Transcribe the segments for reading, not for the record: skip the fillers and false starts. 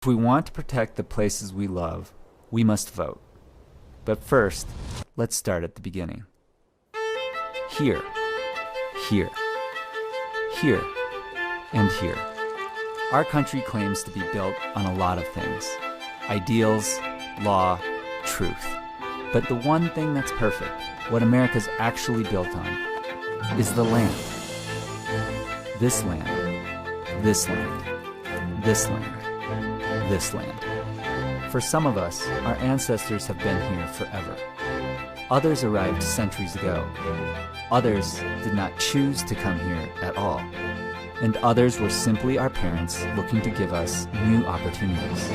we want to protect the places we love, we must vote. But first, let's start at the beginning. Here, here, here, and here. Our country claims to be built on a lot of things: ideals, law, truth. But the one thing that's perfect, what America's actually built on, is the land. This land, this land, this land, this land. For some of us, our ancestors have been here forever. Others arrived centuries ago. Others did not choose to come here at all. And others were simply our parents looking to give us new opportunities.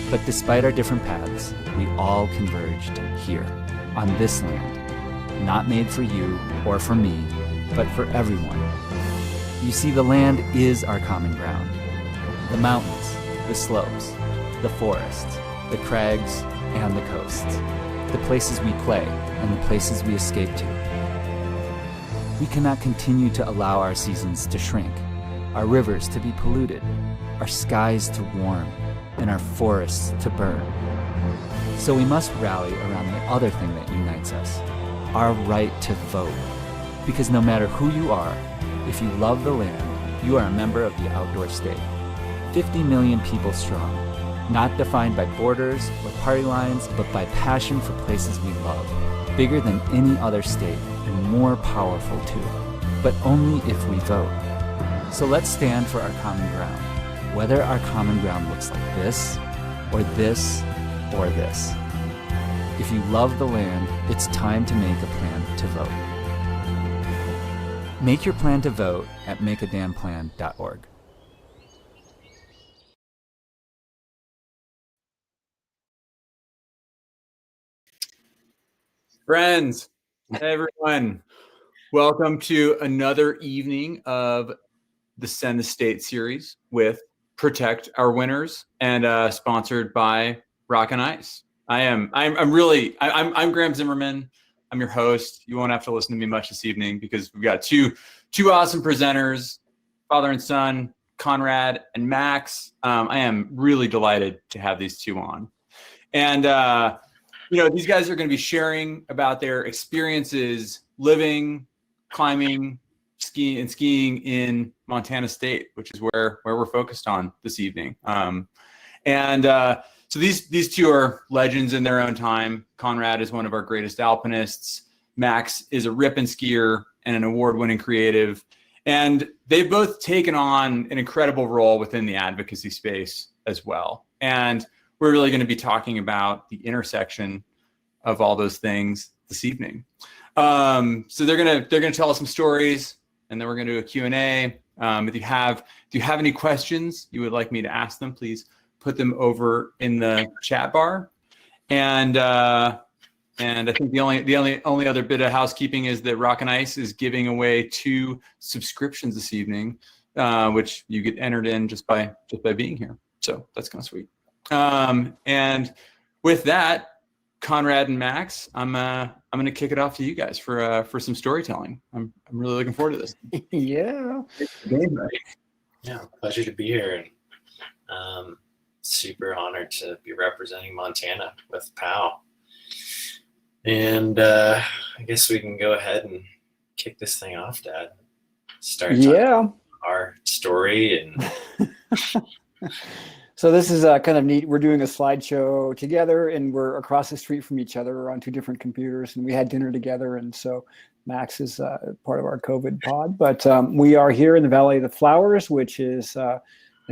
But despite our different paths, we all converged here, on this land, not made for you or for me, but for everyone. You see, the land is our common ground. The mountains, the slopes, the forests, the crags, and the coasts. The places we play and the places we escape to. We cannot continue to allow our seasons to shrink, our rivers to be polluted, our skies to warm, and our forests to burn. So we must rally around the other thing that unites us, our right to vote. Because no matter who you are, if you love the land, you are a member of the outdoor state. 50 million people strong, not defined by borders or party lines, but by passion for places we love, bigger than any other state and more powerful too, but only if we vote. So let's stand for our common ground, whether our common ground looks like this, or this, or this. If you love the land, it's time to make a plan to vote. Make your plan to vote at makeadamnplan.org. Friends, everyone, welcome to another evening of the Send the State series with Protect Our Winners, and sponsored by Rock and Ice. I'm Graham Zimmerman. I'm your host. You won't have to listen to me much this evening because we've got two awesome presenters, father and son, Conrad and Max. I am really delighted to have these two on, and these guys are going to be sharing about their experiences living, climbing, skiing in Montana State, which is where we're focused on this evening. So these two are legends in their own time. Conrad is one of our greatest alpinists. Max is a ripping skier and an award-winning creative. And they've both taken on an incredible role within the advocacy space as well. And we're really going to be talking about the intersection of all those things this evening. So they're gonna tell us some stories, and then we're gonna do a Q&A. If you have any questions you would like me to ask them, please put them over in the chat bar. And I think the only other bit of housekeeping is that Rock and Ice is giving away 2 subscriptions this evening, which you get entered in just by being here. So that's kind of sweet. And with that, Conrad and Max, I'm going to kick it off to you guys for some storytelling. I'm really looking forward to this. Yeah. Yeah, pleasure to be here, and super honored to be representing Montana with POW. And I guess we can go ahead and kick this thing off, Dad. Start talking our story and. So this is kind of neat. We're doing a slideshow together, and we're across the street from each other. We're on 2 different computers, and we had dinner together. And so Max is part of our COVID pod. But we are here in the Valley of the Flowers, which is the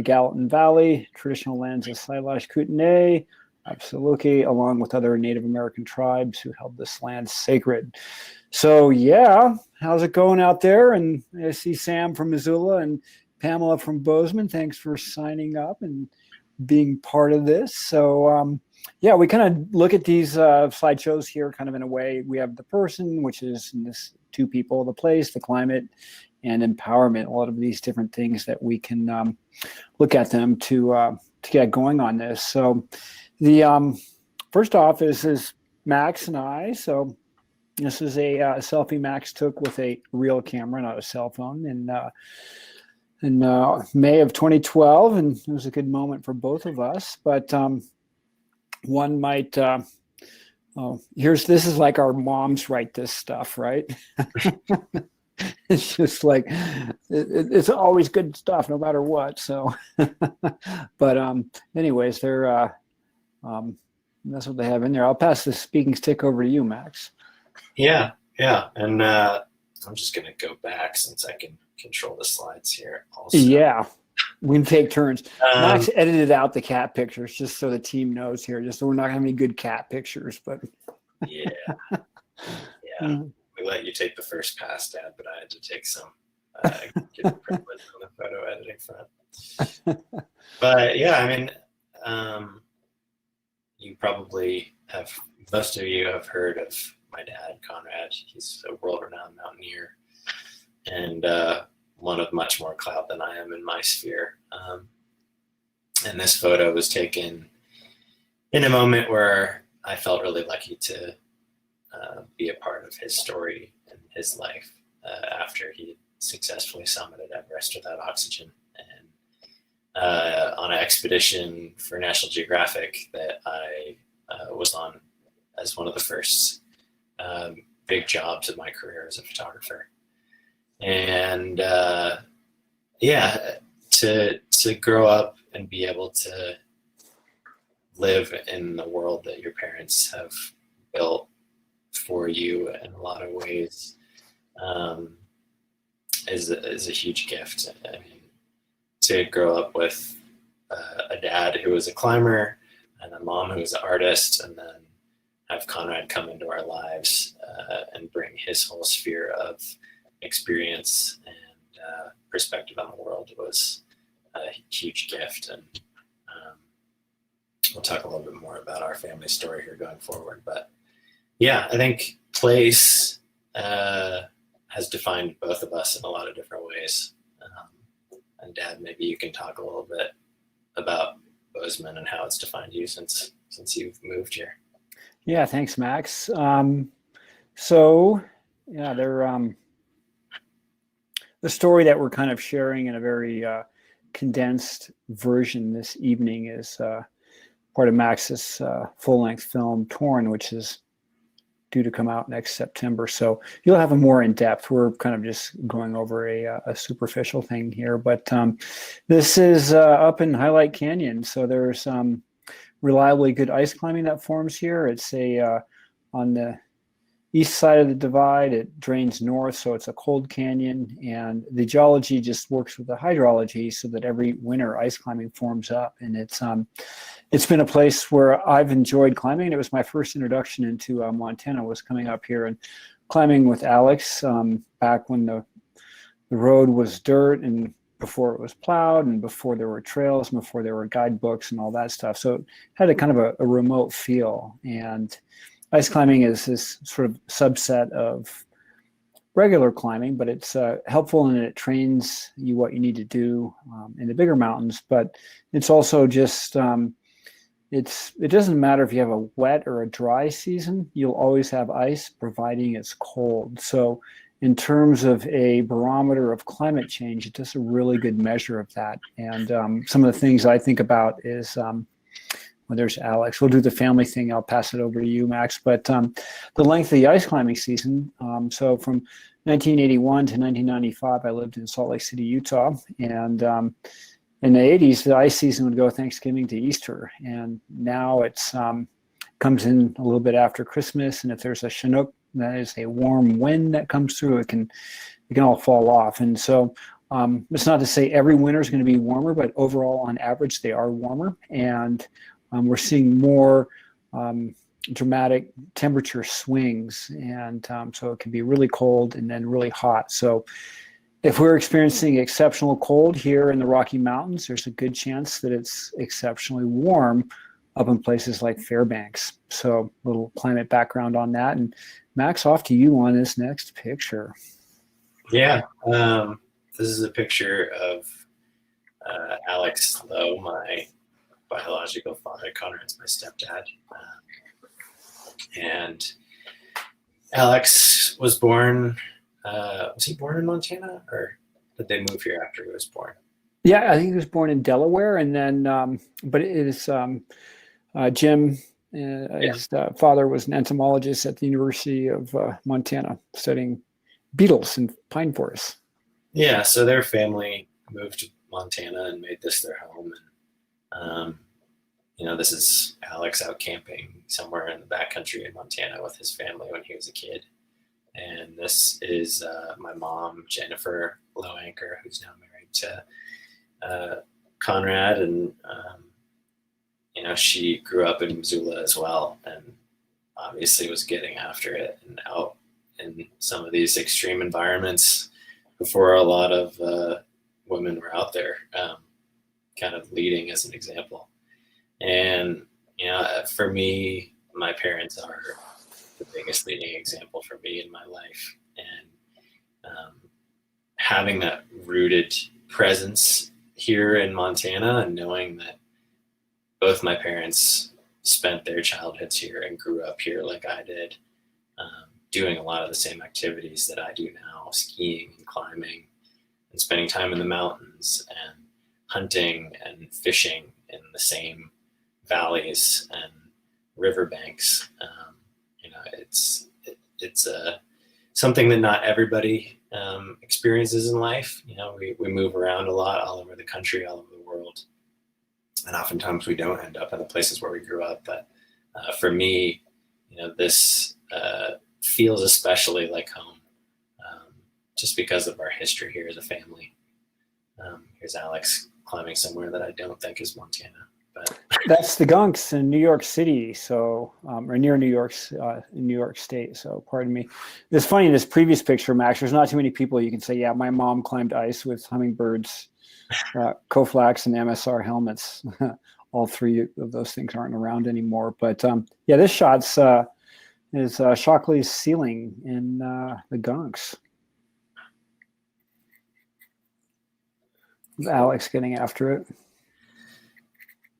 Gallatin Valley, traditional lands of Salish Kootenai, Absaluki, along with other Native American tribes who held this land sacred. So yeah, how's it going out there? And I see Sam from Missoula and Pamela from Bozeman. Thanks for signing up and being part of this. So yeah, we kind of look at these slideshows here kind of in a way. We have the person, which is in this 2 people, the place, the climate, and empowerment. A lot of these different things that we can look at them to get going on this. So the first off is Max and I. So this is a selfie Max took with a real camera, not a cell phone. And in May of 2012, and it was a good moment for both of us. But one might, this is like our moms write this stuff, right? It's just like it's always good stuff, no matter what. So, but anyways, they're that's what they have in there. I'll pass the speaking stick over to you, Max. Yeah, and I'm just gonna go back since I can control the slides here. Also. Yeah, we can take turns. Max edited out the cat pictures just so the team knows here, just so we're not having any good cat pictures. But yeah. We let you take the first pass, Dad, but I had to take some get privilege on the photo editing front. But yeah, I mean, you probably have, most of you have heard of my dad, Conrad. He's a world-renowned mountaineer and one of much more clout than I am in my sphere. And this photo was taken in a moment where I felt really lucky to be a part of his story and his life after he successfully summited Everest without oxygen. And on an expedition for National Geographic that I was on as one of the first big jobs of my career as a photographer. And to grow up and be able to live in the world that your parents have built for you in a lot of ways is a huge gift. I mean, to grow up with a dad who was a climber and a mom who was an artist, and then have Conrad come into our lives and bring his whole sphere of experience and perspective on the world was a huge gift. And we'll talk a little bit more about our family story here going forward. But yeah, I think place has defined both of us in a lot of different ways. And Dad, maybe you can talk a little bit about Bozeman and how it's defined you since you've moved here. Yeah, thanks, Max. So yeah, they're the story that we're kind of sharing in a very condensed version this evening is part of Max's full-length film Torn, which is due to come out next September. So you'll have a more in-depth. We're kind of just going over a superficial thing here, but this is up in Highlight Canyon. So there's reliably good ice climbing that forms here. It's on the east side of the divide. It drains north, so it's a cold canyon, and the geology just works with the hydrology so that every winter ice climbing forms up. And it's been a place where I've enjoyed climbing. It was my first introduction into Montana, was coming up here and climbing with Alex back when the road was dirt and before it was plowed and before there were trails and before there were guidebooks and all that stuff. So it had a kind of a remote feel. And ice climbing is this sort of subset of regular climbing, but it's helpful and it trains you what you need to do in the bigger mountains. But it's also just, it doesn't matter if you have a wet or a dry season, you'll always have ice providing it's cold. So in terms of a barometer of climate change, it's just a really good measure of that. And some of the things I think about is, well, there's Alex. We'll do the family thing. I'll pass it over to you, Max. But the length of the ice climbing season, so from 1981 to 1995, I lived in Salt Lake City, Utah. And in the 80s, the ice season would go Thanksgiving to Easter. And now it's comes in a little bit after Christmas. And if there's a Chinook, that is a warm wind that comes through, it can all fall off. And so it's not to say every winter is going to be warmer, but overall, on average, they are warmer. And we're seeing more dramatic temperature swings. And so it can be really cold and then really hot. So if we're experiencing exceptional cold here in the Rocky Mountains, there's a good chance that it's exceptionally warm up in places like Fairbanks. So a little climate background on that. And Max, off to you on this next picture. Yeah, this is a picture of Alex Lowe, my biological father. Conrad's my stepdad. And Alex was born, was he born in Montana? Or did they move here after he was born? Yeah, I think he was born in Delaware, and then, but it is Jim. His father was an entomologist at the University of Montana, studying beetles and pine forests. Yeah, so their family moved to Montana and made this their home. And, this is Alex out camping somewhere in the backcountry in Montana with his family when he was a kid. And this is my mom, Jennifer Lowanker, who's now married to Conrad. And, she grew up in Missoula as well, and obviously was getting after it and out in some of these extreme environments before a lot of women were out there, kind of leading as an example. And, for me, my parents are the biggest leading example for me in my life. And having that rooted presence here in Montana and knowing that both my parents spent their childhoods here and grew up here like I did, doing a lot of the same activities that I do now, skiing and climbing and spending time in the mountains and hunting and fishing in the same valleys and riverbanks. It's something that not everybody experiences in life. We move around a lot, all over the country, all over the world. And oftentimes we don't end up in the places where we grew up. But for me, this feels especially like home, just because of our history here as a family. Here's Alex climbing somewhere that I don't think is Montana. But that's the Gunks in New York City, so or near New York's in New York State. So pardon me. It's funny in this previous picture, Max. There's not too many people you can say, yeah, my mom climbed ice with hummingbirds, Koflax, and MSR helmets. All three of those things aren't around anymore. But this shot's is Shockley's ceiling in the Gunks. Alex getting after it.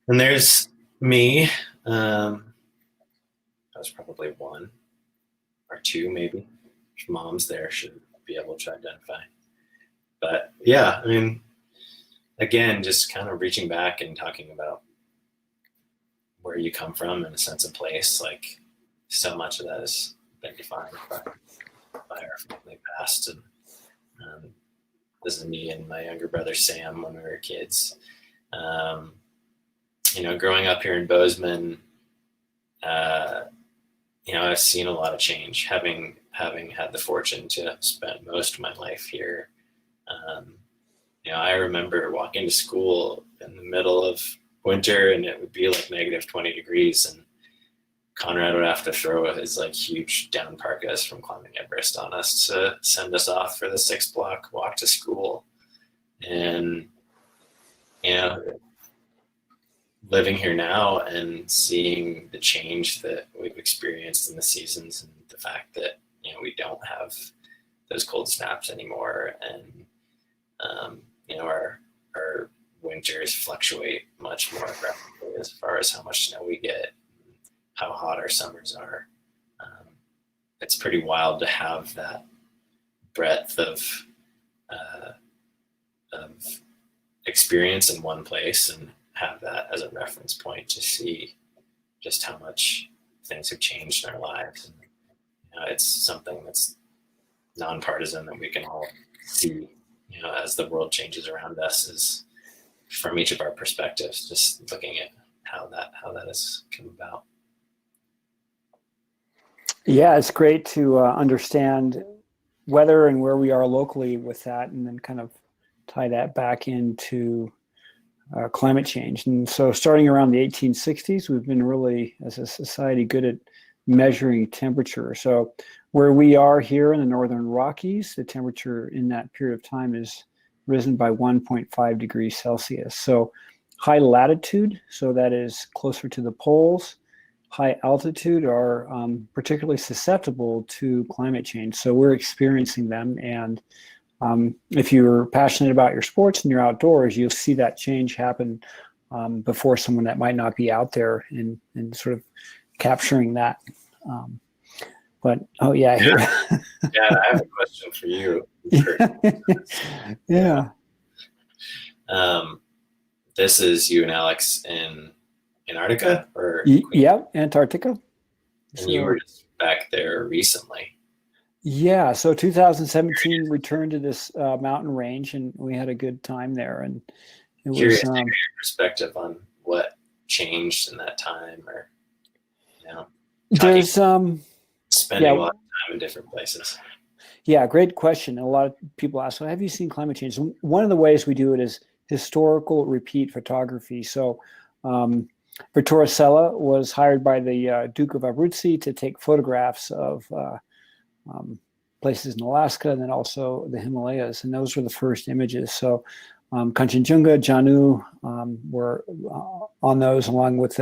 And there's me. I was probably 1 or 2, maybe. Mom's there, should be able to identify. But yeah, again, just kind of reaching back and talking about where you come from and a sense of place. Like, so much of that has been defined by our family past. And this is me and my younger brother Sam when we were kids. Growing up here in Bozeman, I've seen a lot of change, having had the fortune to spend most of my life here. I remember walking to school in the middle of winter and it would be like negative 20 degrees, and Conrad would have to throw his huge down parkas from climbing Everest on us to send us off for the 6 block walk to school. And, living here now and seeing the change that we've experienced in the seasons, and the fact that, we don't have those cold snaps anymore. And, our winters fluctuate much more aggressively as far as how much snow we get, how hot our summers are. It's pretty wild to have that breadth of experience in one place and have that as a reference point to see just how much things have changed in our lives. And, it's something that's nonpartisan that we can all see, as the world changes around us, is from each of our perspectives, just looking at how that has come about. Yeah, it's great to understand weather and where we are locally with that, and then kind of tie that back into climate change. And so starting around the 1860s, we've been really, as a society, good at measuring temperature. So where we are here in the Northern Rockies, the temperature in that period of time is risen by 1.5 degrees Celsius. So high latitude, so that is closer to the poles, high altitude are particularly susceptible to climate change. So we're experiencing them. And if you're passionate about your sports and you're outdoors, you'll see that change happen before someone that might not be out there in sort of capturing that. But oh yeah, Yeah, I have a question for you. yeah. This is you and Alex in Antarctica, or Yep, Antarctica. and you were just back there recently. Yeah, so 2017 returned to this mountain range, and we had a good time there. And it Curious was to hear your perspective on what changed in that time, or there's spending yeah, a lot of time in different places. yeah, great question. A lot of people ask, well, have you seen climate change? One of the ways we do it is historical repeat photography. So Vittorio Sella was hired by the Duke of Abruzzi to take photographs of places in Alaska and then also the Himalayas. And those were the first images. So Kanchenjunga, Janu were on those, along with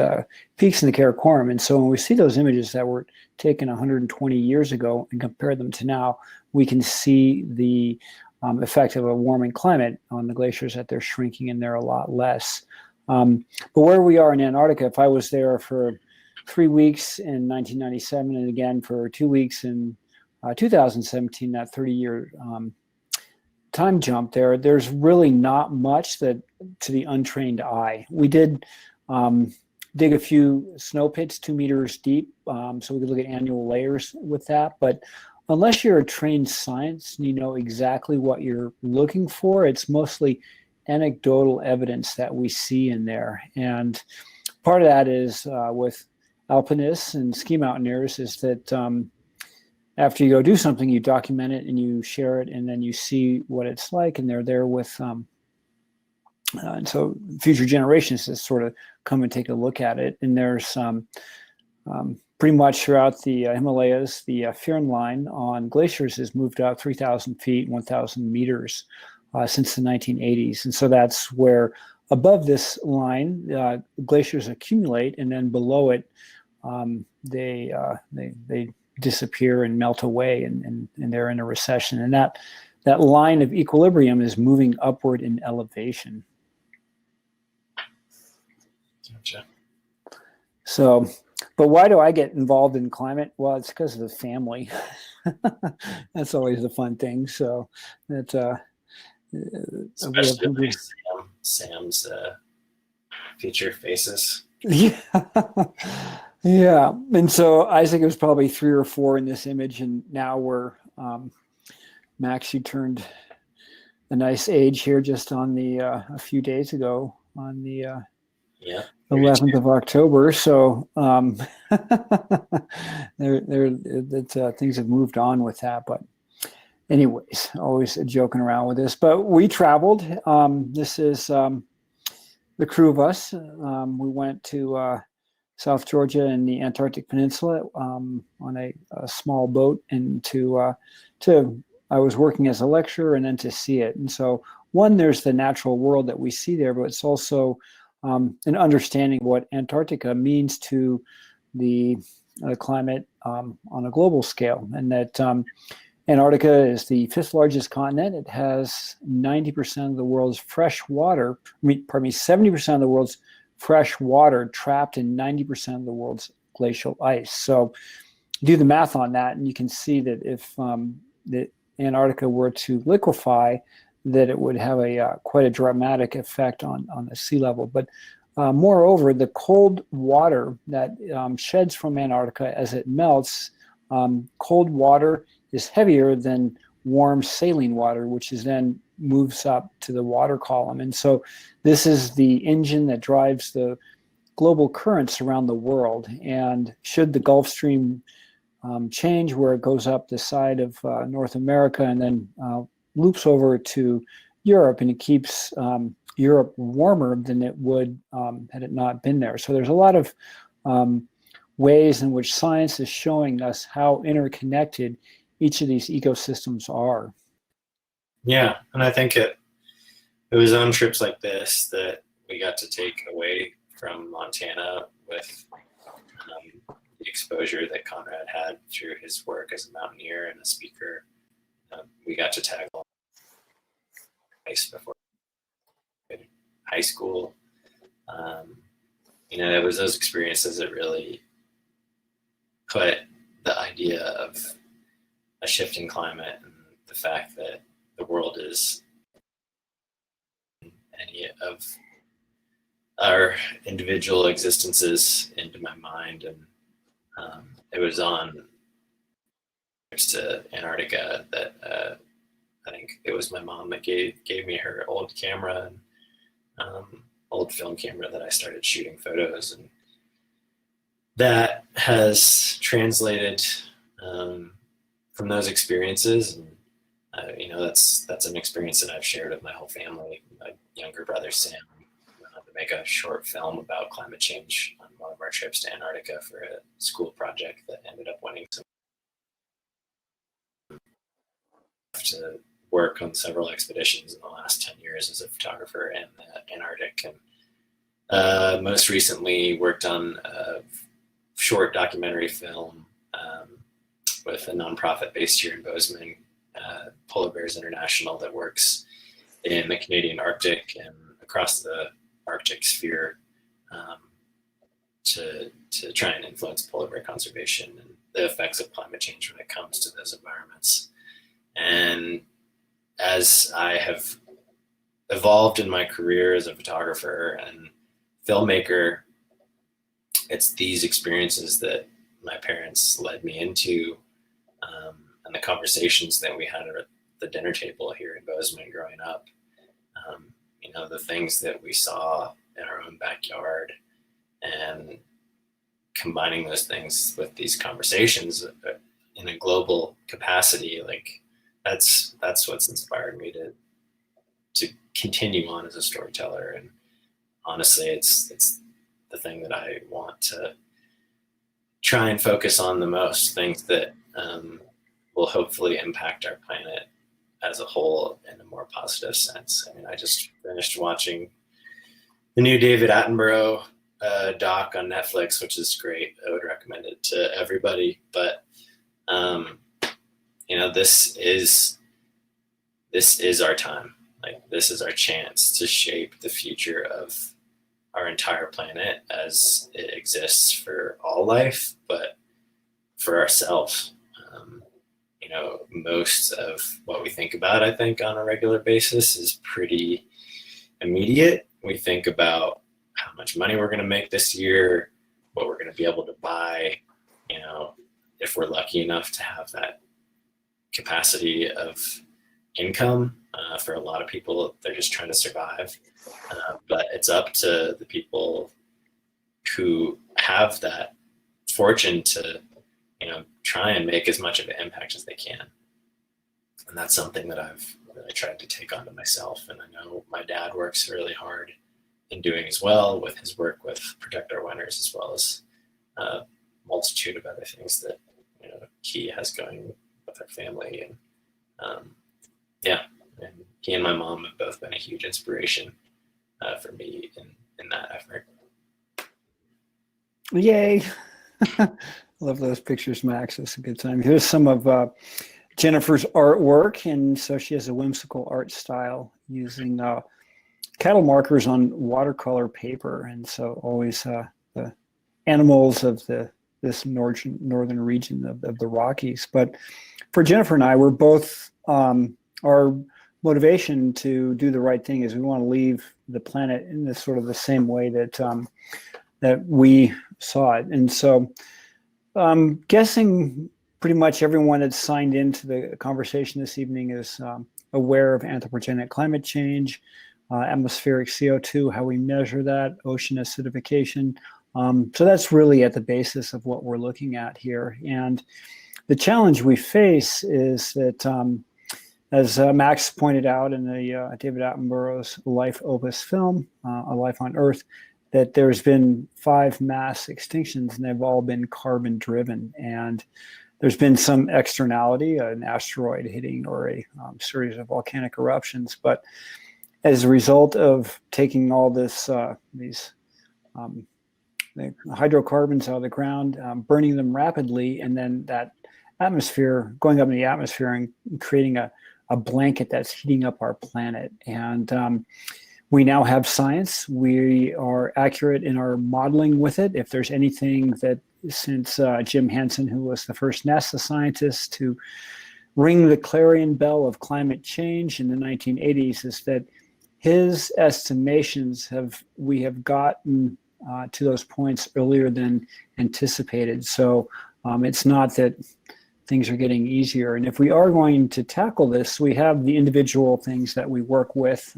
peaks in the Karakoram. And so when we see those images that were taken 120 years ago and compare them to now, we can see the effect of a warming climate on the glaciers, that they're shrinking and they're a lot less. But where we are in Antarctica, if I was there for 3 weeks in 1997 and again for 2 weeks in 2017, that 30-year time jump there's really not much that to the untrained eye. We did dig a few snow pits 2 meters deep, so we could look at annual layers with that. But unless you're a trained science and you know exactly what you're looking for, it's mostly anecdotal evidence that we see in there. And part of that is with alpinists and ski mountaineers is that after you go do something, you document it and you share it, and then you see what it's like, and they're there with and so future generations just sort of come and take a look at it. And there's pretty much throughout the Himalayas, the Firn line on glaciers has moved up 3,000 feet, 1,000 meters since the 1980s. And so that's where above this line, glaciers accumulate, and then below it, they disappear and melt away, and they're in a recession. And that line of equilibrium is moving upward in elevation. Gotcha. So, but why do I get involved in climate? Well, it's because of the family. That's always the fun thing. So that Especially like Sam's future faces. Yeah. Yeah. And so Isaac was probably 3 or 4 in this image, and now we're Max, you turned a nice age here just on the a few days ago on the 11th of October. So things have moved on with that. But anyways, always joking around with this. But we traveled. This is the crew of us. We went to South Georgia and the Antarctic Peninsula on a small boat, and I was working as a lecturer, and then to see it. And so, one, there's the natural world that we see there, but it's also an understanding what Antarctica means to the climate on a global scale, and that Antarctica is the 5th largest continent. It has 90% of the world's fresh water. 70% of the world's fresh water trapped in 90% of the world's glacial ice. So do the math on that, and you can see that if the Antarctica were to liquefy, that it would have quite a dramatic effect on the sea level. But moreover, the cold water that sheds from Antarctica as it melts, cold water is heavier than warm saline water, which is then moves up to the water column. And so this is the engine that drives the global currents around the world. And should the Gulf Stream change, where it goes up the side of North America and then loops over to Europe, and it keeps Europe warmer than it would had it not been there. So there's a lot of ways in which science is showing us how interconnected each of these ecosystems are. Yeah, and I think it was on trips like this that we got to take away from Montana with the exposure that Conrad had through his work as a mountaineer and a speaker. We got to tackle ice before high school. It was those experiences that really put the idea of a shifting climate and the fact that the world is any of our individual existences into my mind. And it was on to Antarctica that I think it was my mom that gave me her old camera and old film camera that I started shooting photos, and that has translated from those experiences. And that's an experience that I've shared with my whole family. My younger brother Sam went on to make a short film about climate change on one of our trips to Antarctica for a school project that ended up winning some. To work on several expeditions in the last 10 years as a photographer in the Antarctic, and most recently worked on a short documentary film with a nonprofit based here in Bozeman, Polar Bears International, that works in the Canadian Arctic and across the Arctic sphere to try and influence polar bear conservation and the effects of climate change when it comes to those environments. And as I have evolved in my career as a photographer and filmmaker, it's these experiences that my parents led me into, and the conversations that we had at the dinner table here in Bozeman growing up. The things that we saw in our own backyard, and combining those things with these conversations in a global capacity, like that's what's inspired me to continue on as a storyteller. And honestly, it's the thing that I want to try and focus on the most, things that will hopefully impact our planet as a whole in a more positive sense. I mean, I just finished watching the new David Attenborough doc on Netflix, which is great. I would recommend it to everybody. But this is our time. Like, this is our chance to shape the future of our entire planet as it exists for all life, but for ourselves. Most of what we think about, I think, on a regular basis is pretty immediate. We think about how much money we're going to make this year, what we're going to be able to buy, if we're lucky enough to have that capacity of income. For a lot of people, they're just trying to survive. But it's up to the people who have that fortune to, try and make as much of an impact as they can. And that's something that I've really tried to take onto myself. And I know my dad works really hard in doing as well with his work with Protect Our Winters, as well as a multitude of other things that he has going with our family. And and he and my mom have both been a huge inspiration for me in that effort. Yay. Love those pictures, Max. It's a good time. Here's some of Jennifer's artwork. And so she has a whimsical art style using cattle markers on watercolor paper. And so always the animals of this northern region of the Rockies. But for Jennifer and I, we're both, our motivation to do the right thing is we want to leave the planet in this sort of the same way that we saw it. And so I'm guessing pretty much everyone that's signed into the conversation this evening is aware of anthropogenic climate change, atmospheric CO2, how we measure that, ocean acidification. So that's really at the basis of what we're looking at here. And the challenge we face is that, as Max pointed out in the David Attenborough's life opus film, A Life on Earth, that there's been 5 mass extinctions and they've all been carbon driven. And there's been some externality, an asteroid hitting or a series of volcanic eruptions. But as a result of taking all these the hydrocarbons out of the ground, burning them rapidly, and then that atmosphere, going up in the atmosphere and creating a blanket that's heating up our planet. And we now have science. We are accurate in our modeling with it. If there's anything that since Jim Henson, who was the first NASA scientist to ring the clarion bell of climate change in the 1980s, is that his estimations we have gotten to those points earlier than anticipated. So it's not that things are getting easier. And if we are going to tackle this, we have the individual things that we work with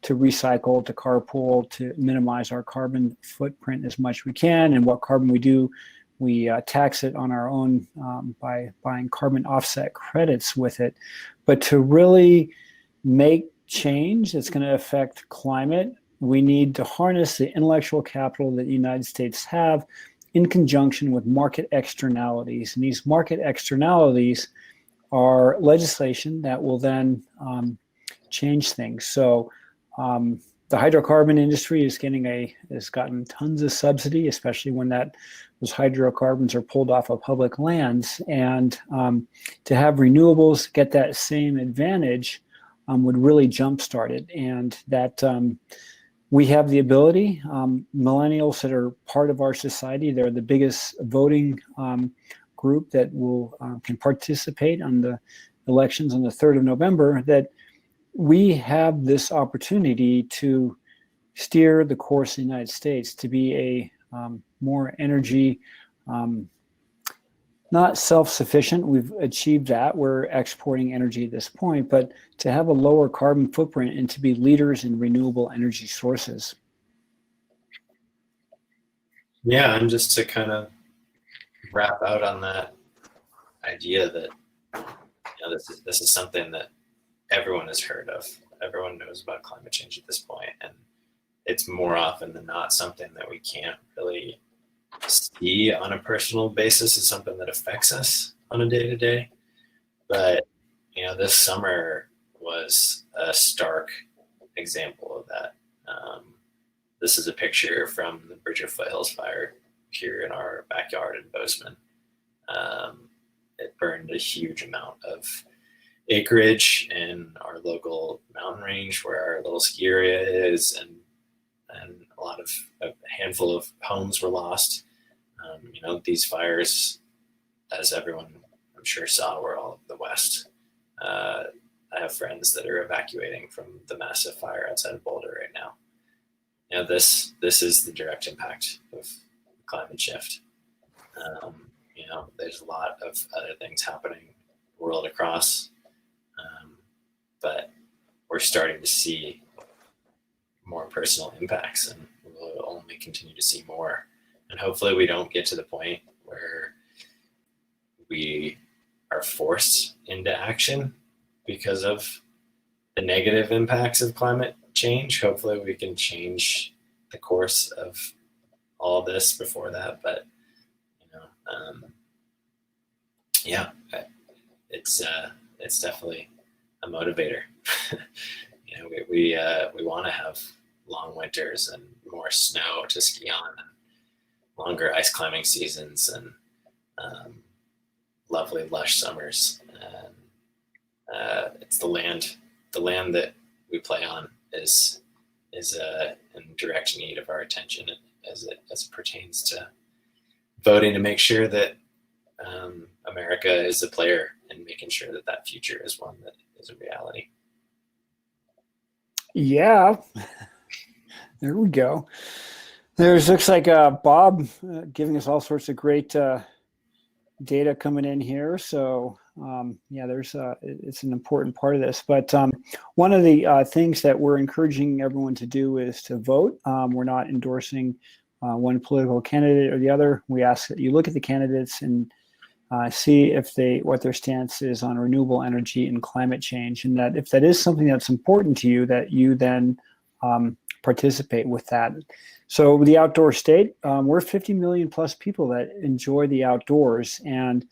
to recycle, to carpool, to minimize our carbon footprint as much as we can. And what carbon we do, we tax it on our own by buying carbon offset credits with it. But to really make change that's going to affect climate, we need to harness the intellectual capital that the United States have in conjunction with market externalities. And these market externalities are legislation that will then change things. So the hydrocarbon industry has gotten tons of subsidy, especially when those hydrocarbons are pulled off of public lands. And to have renewables get that same advantage would really jumpstart it. And that we have the ability. Millennials that are part of our society, they're the biggest voting group that can participate on the elections on the 3rd of November, that we have this opportunity to steer the course of the United States to be a more energy, not self-sufficient. We've achieved that. We're exporting energy at this point, but to have a lower carbon footprint and to be leaders in renewable energy sources. Yeah, and just to kind of wrap out on that idea that this is something that everyone has heard of. Everyone knows about climate change at this point, and it's more often than not something that we can't really see on a personal basis. Is something that affects us on a day-to-day. But this summer was a stark example of that. This is a picture from the Bridger Foothills fire here in our backyard in Bozeman. It burned a huge amount of acreage in our local mountain range where our little ski area is, and a handful of homes were lost. These fires, as everyone I'm sure saw, were all over the West. I have friends that are evacuating from the massive fire outside of Boulder right now. This is the direct impact of climate shift. There's a lot of other things happening world across, but we're starting to see more personal impacts, and we'll only continue to see more. And hopefully we don't get to the point where we are forced into action because of the negative impacts of climate change. Hopefully we can change the course of all this before that. But, it's definitely a motivator. We want to have long winters and more snow to ski on, and longer ice climbing seasons, and lovely lush summers. And it's the land that we play on is in direct need of our attention as it pertains to voting to make sure that America is a player in making sure that future is one that is a reality. Yeah, there we go. Looks like Bob giving us all sorts of great data coming in here. So it's an important part of this. But one of the things that we're encouraging everyone to do is to vote. We're not endorsing one political candidate or the other. We ask that you look at the candidates and see what their stance is on renewable energy and climate change, and that if that is something that's important to you, that you then participate with that. So the outdoor state, we're 50 million plus people that enjoy the outdoors, and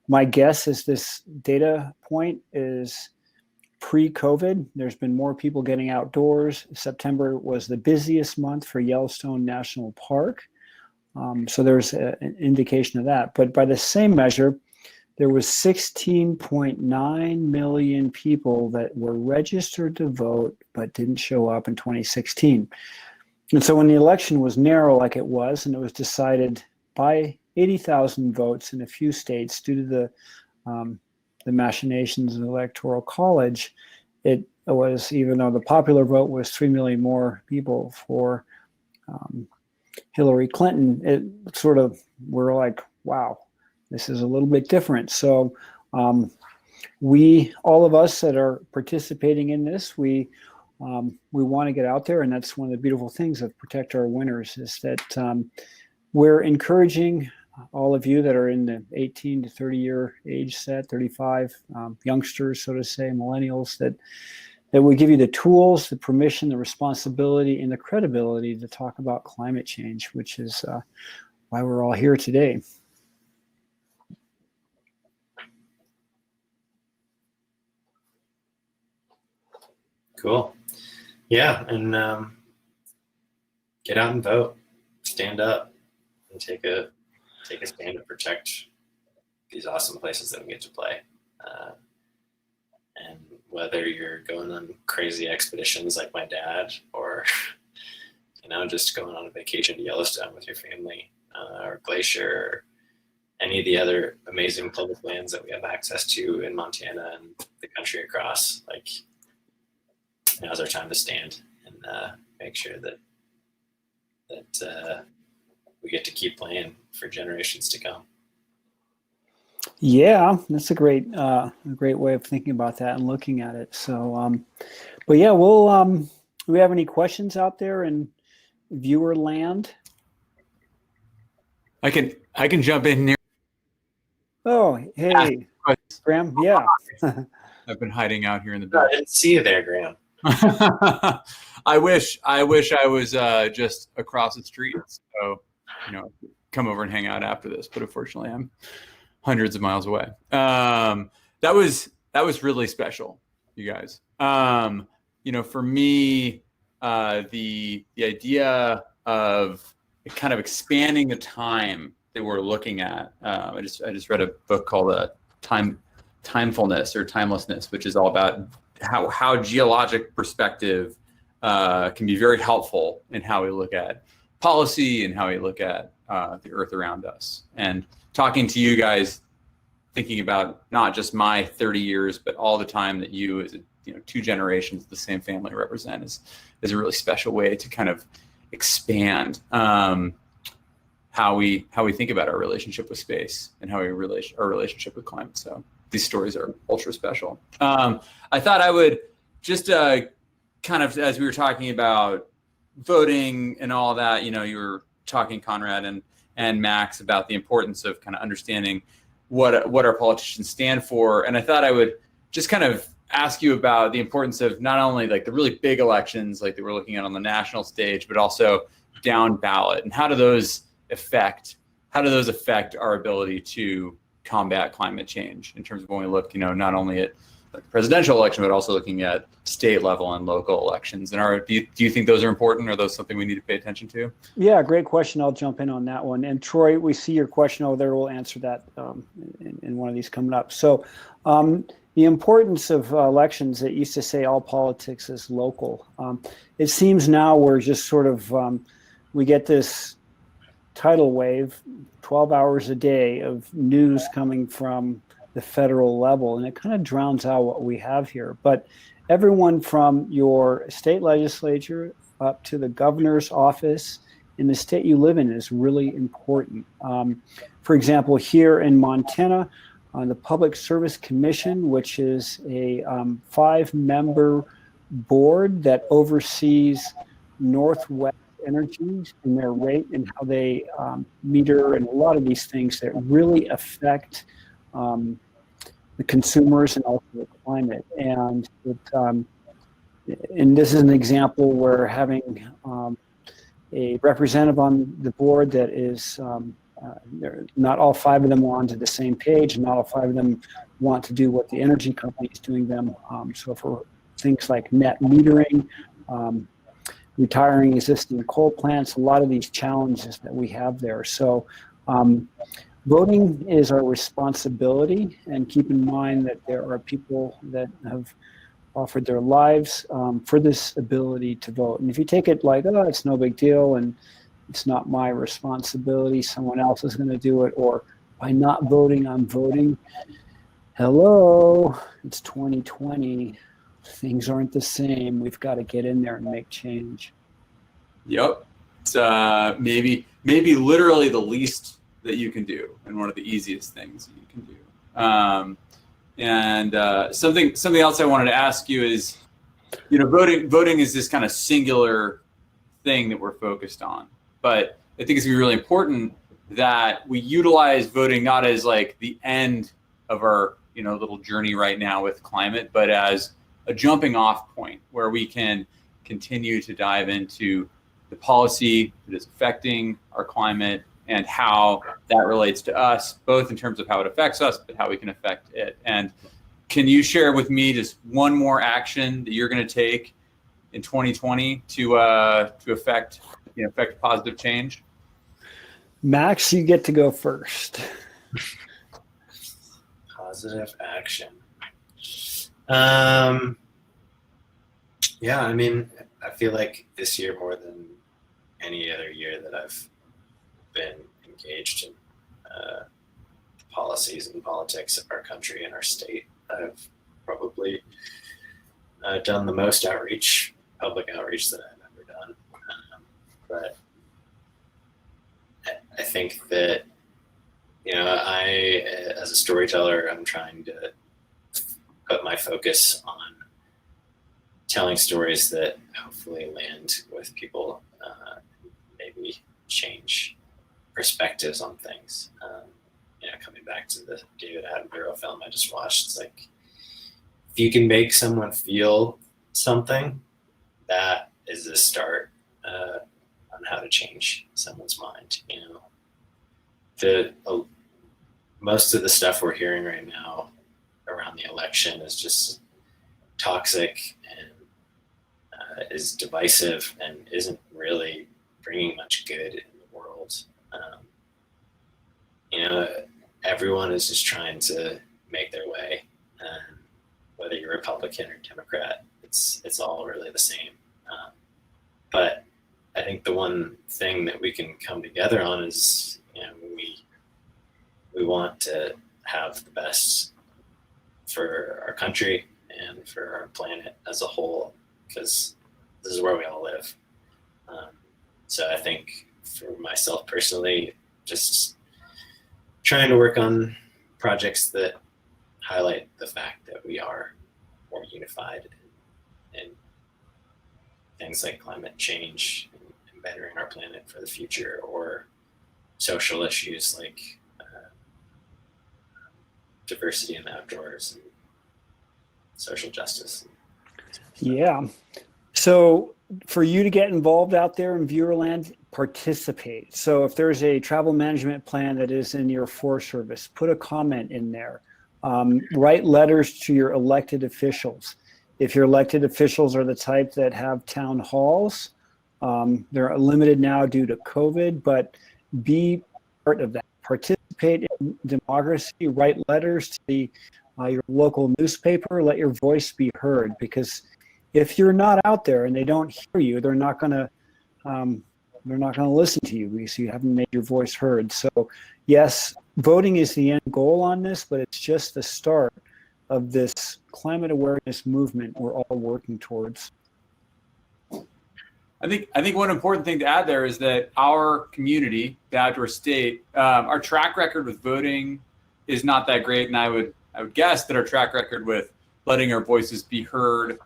my guess is this data point is pre-COVID. There's been more people getting outdoors. September was the busiest month for Yellowstone National Park. So there's an indication of that. But by the same measure, there was 16.9 million people that were registered to vote but didn't show up in 2016. And so when the election was narrow like it was, and it was decided by 80,000 votes in a few states due to the machinations of the Electoral College. It was, even though the popular vote was 3 million more people for Hillary Clinton, it sort of, we're like, wow, this is a little bit different. So all of us that are participating in this, we want to get out there, and that's one of the beautiful things of Protect Our Winners, is that we're encouraging all of you that are in the 18 to 30 year age set, 35, youngsters, so to say, millennials, that we give you the tools, the permission, the responsibility, and the credibility to talk about climate change, which is why we're all here today. Cool. Yeah, and get out and vote. Stand up and take a stand to protect these awesome places that we get to play. And whether you're going on crazy expeditions like my dad, or just going on a vacation to Yellowstone with your family, or Glacier, or any of the other amazing public lands that we have access to in Montana and the country across, like, now's our time to stand and make sure that we get to keep playing for generations to come. Yeah, that's a great way of thinking about that and looking at it. So, but yeah, we'll. Do we have any questions out there in viewer land? I can jump in here. Oh, hey, Graham. Yeah. I've been hiding out here in the I back. didn't see you there, Graham. I wish I was just across the street, so come over and hang out after this. But unfortunately, I'm hundreds of miles away. That was really special, you guys. For me, the idea of kind of expanding the time that we're looking at. I just read a book called Timefulness or Timelessness, which is all about how geologic perspective can be very helpful in how we look at policy and how we look at the earth around us. And talking to you guys, thinking about not just my 30 years, but all the time that you, as two generations of the same family, represent is a really special way to kind of expand how we think about our relationship with space and how our relationship with climate. So these stories are ultra special. I thought I would just kind of, as we were talking about voting and all that, you were talking, Conrad and Max, about the importance of kind of understanding what our politicians stand for. And I thought I would just kind of ask you about the importance of not only like the really big elections like that we're looking at on the national stage, but also down ballot, and how do those affect our ability to combat climate change in terms of when we look, not only at the presidential election, but also looking at state level and local elections. And do you think those are important? Are those something we need to pay attention to? Yeah, great question. I'll jump in on that one. And Troy, we see your question over there. We'll answer that in one of these coming up. So the importance of elections, it used to say all politics is local. It seems now we're just sort of, we get this tidal wave, 12 hours a day of news coming from the federal level, and it kind of drowns out what we have here. But everyone from your state legislature up to the governor's office in the state you live in is really important. For example, here in Montana, the Public Service Commission, which is a 5-member board that oversees Northwest Energy and their rate and how they meter and a lot of these things that really affect the consumers and also the climate. And this is an example where having a representative on the board that is not all 5 of them are onto the same page, and not all 5 of them want to do what the energy company is doing them. So for things like net metering, retiring existing coal plants, a lot of these challenges that we have there. So voting is our responsibility, and keep in mind that there are people that have offered their lives for this ability to vote. And if you take it like, oh, it's no big deal, and it's not my responsibility, someone else is going to do it, or by not voting, I'm voting. Hello, it's 2020. Things aren't the same. We've got to get in there and make change. Yep. It's maybe literally the least that you can do, and one of the easiest things that you can do. Something else I wanted to ask you is, voting is this kind of singular thing that we're focused on, but I think it's gonna be really important that we utilize voting not as like the end of our little journey right now with climate, but as a jumping off point where we can continue to dive into the policy that is affecting our climate and how that relates to us, both in terms of how it affects us, but how we can affect it. And can you share with me just one more action that you're going to take in 2020 to affect positive change? Max, you get to go first. Positive action. Yeah, I mean, I feel like this year more than any other year that I've been engaged in policies and politics of our country and our state, I've probably done the most public outreach that I've ever done. But I think that, I, as a storyteller, I'm trying to put my focus on telling stories that hopefully land with people, maybe change perspectives on things. Coming back to the David Attenborough film I just watched, it's like, if you can make someone feel something, that is the start on how to change someone's mind. Most of the stuff we're hearing right now around the election is just toxic and is divisive and isn't really bringing much good in the world. Everyone is just trying to make their way, and whether you're Republican or Democrat, it's all really the same. But I think the one thing that we can come together on is, we want to have the best for our country and for our planet as a whole, because this is where we all live. So I think for myself personally, just trying to work on projects that highlight the fact that we are more unified in things like climate change and bettering our planet for the future, or social issues like diversity in the outdoors and social justice. Yeah. So for you to get involved out there in Viewerland, participate. So if there's a travel management plan that is in your Forest Service, put a comment in there. Write letters to your elected officials. If your elected officials are the type that have town halls, they're limited now due to COVID, but be part of that. Participate in democracy, write letters to your local newspaper, let your voice be heard, because if you're not out there and they don't hear you, they're not going to listen to you because you haven't made your voice heard. So yes, voting is the end goal on this, but it's just the start of this climate awareness movement we're all working towards. I think one important thing to add there is that our community, the outdoor state, our track record with voting is not that great, and I would guess that our track record with letting our voices be heard,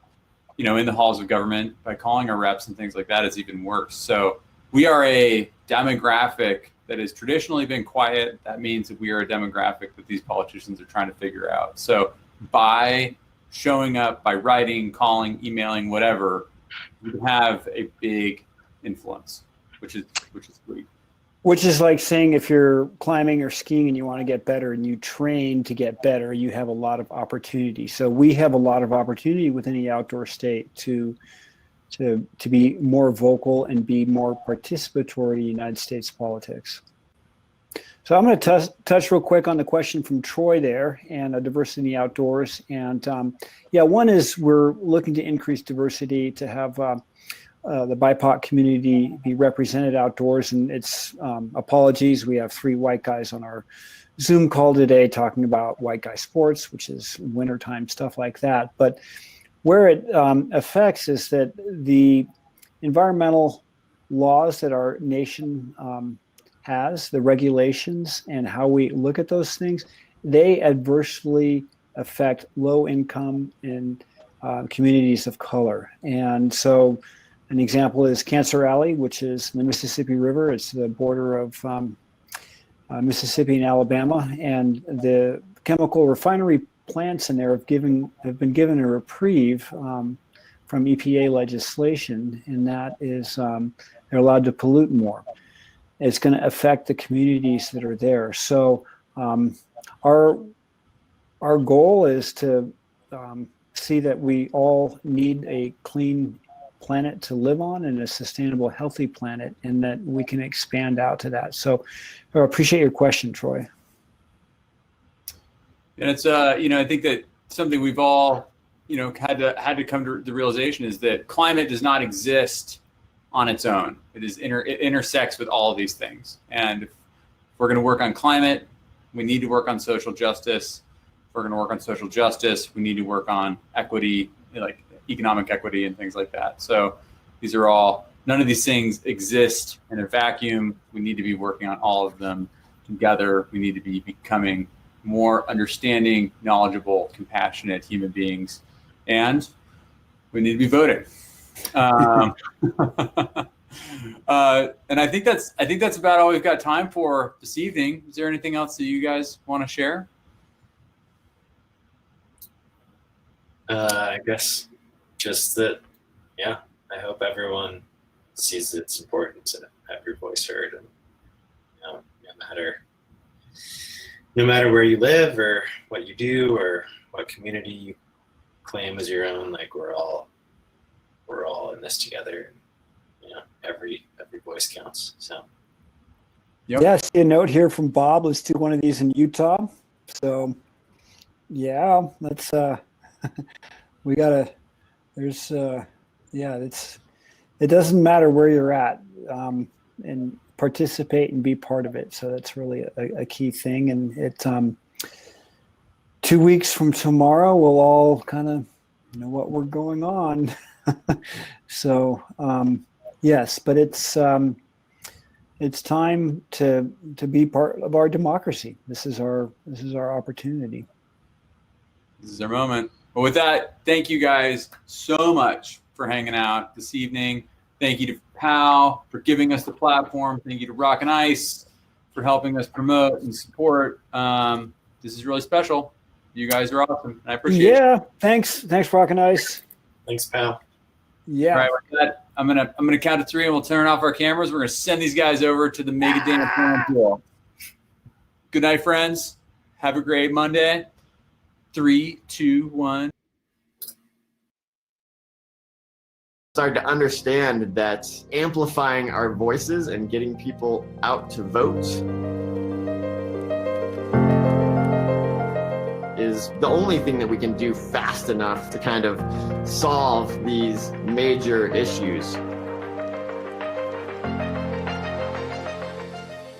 in the halls of government by calling our reps and things like that is even worse. So we are a demographic that has traditionally been quiet. That means that we are a demographic that these politicians are trying to figure out. So by showing up, by writing, calling, emailing, whatever, we have a big influence, which is great. Which is like saying if you're climbing or skiing and you want to get better and you train to get better, you have a lot of opportunity. So we have a lot of opportunity within the outdoor state to be more vocal and be more participatory in United States politics. So I'm going to touch real quick on the question from Troy there and diversity in the outdoors. And one is we're looking to increase diversity to have the BIPOC community be represented outdoors. And it's apologies. We have 3 white guys on our Zoom call today talking about white guy sports, which is wintertime stuff like that. But where it affects is that the environmental laws that our nation has, the regulations and how we look at those things, they adversely affect low income and communities of color. And so an example is Cancer Alley, which is the Mississippi River. It's the border of Mississippi and Alabama, and the chemical refinery plants in there have been given a reprieve from EPA legislation, and that is they're allowed to pollute more. It's going to affect the communities that are there. So our goal is to see that we all need a clean planet to live on and a sustainable, healthy planet, and that we can expand out to that. So I appreciate your question, Troy. And it's I think that something we've all had to come to the realization is that climate does not exist on its own. It intersects with all of these things. And if we're going to work on climate, we need to work on social justice. If we're going to work on social justice, we need to work on equity, like economic equity and things like that. So these are all, none of these things exist in a vacuum. We need to be working on all of them together. We need to be becoming more understanding, knowledgeable, compassionate human beings, and we need to be voting. And I think that's about all we've got time for this evening. Is there anything else that you guys want to share? I guess just that, yeah, I hope everyone sees that it's important to have your voice heard, and no matter where you live or what you do or what community you claim as your own, like we're all in this together. Every voice counts. So. Yep. Yes, a note here from Bob. Let's do one of these in Utah. So, yeah, let's. We gotta. There's. It doesn't matter where you're at, and participate and be part of it. So that's really a key thing. And it 2 weeks from tomorrow, we'll all kind of know what we're going on. So yes, but it's time to be part of our democracy. This is our opportunity. This is our moment. Well, with that, thank you guys so much for hanging out this evening. Thank you to POW for giving us the platform. Thank you to Rock and Ice for helping us promote and support. This is really special. You guys are awesome. I appreciate it. Yeah, thanks, Rock and Ice. Thanks, POW. Yeah. All right, with that, I'm gonna count to 3 and we'll turn off our cameras. We're gonna send these guys over to the Mega Dana pool. Good night, friends. Have a great Monday. 3, 2, 1. Started to understand that amplifying our voices and getting people out to vote is the only thing that we can do fast enough to kind of solve these major issues.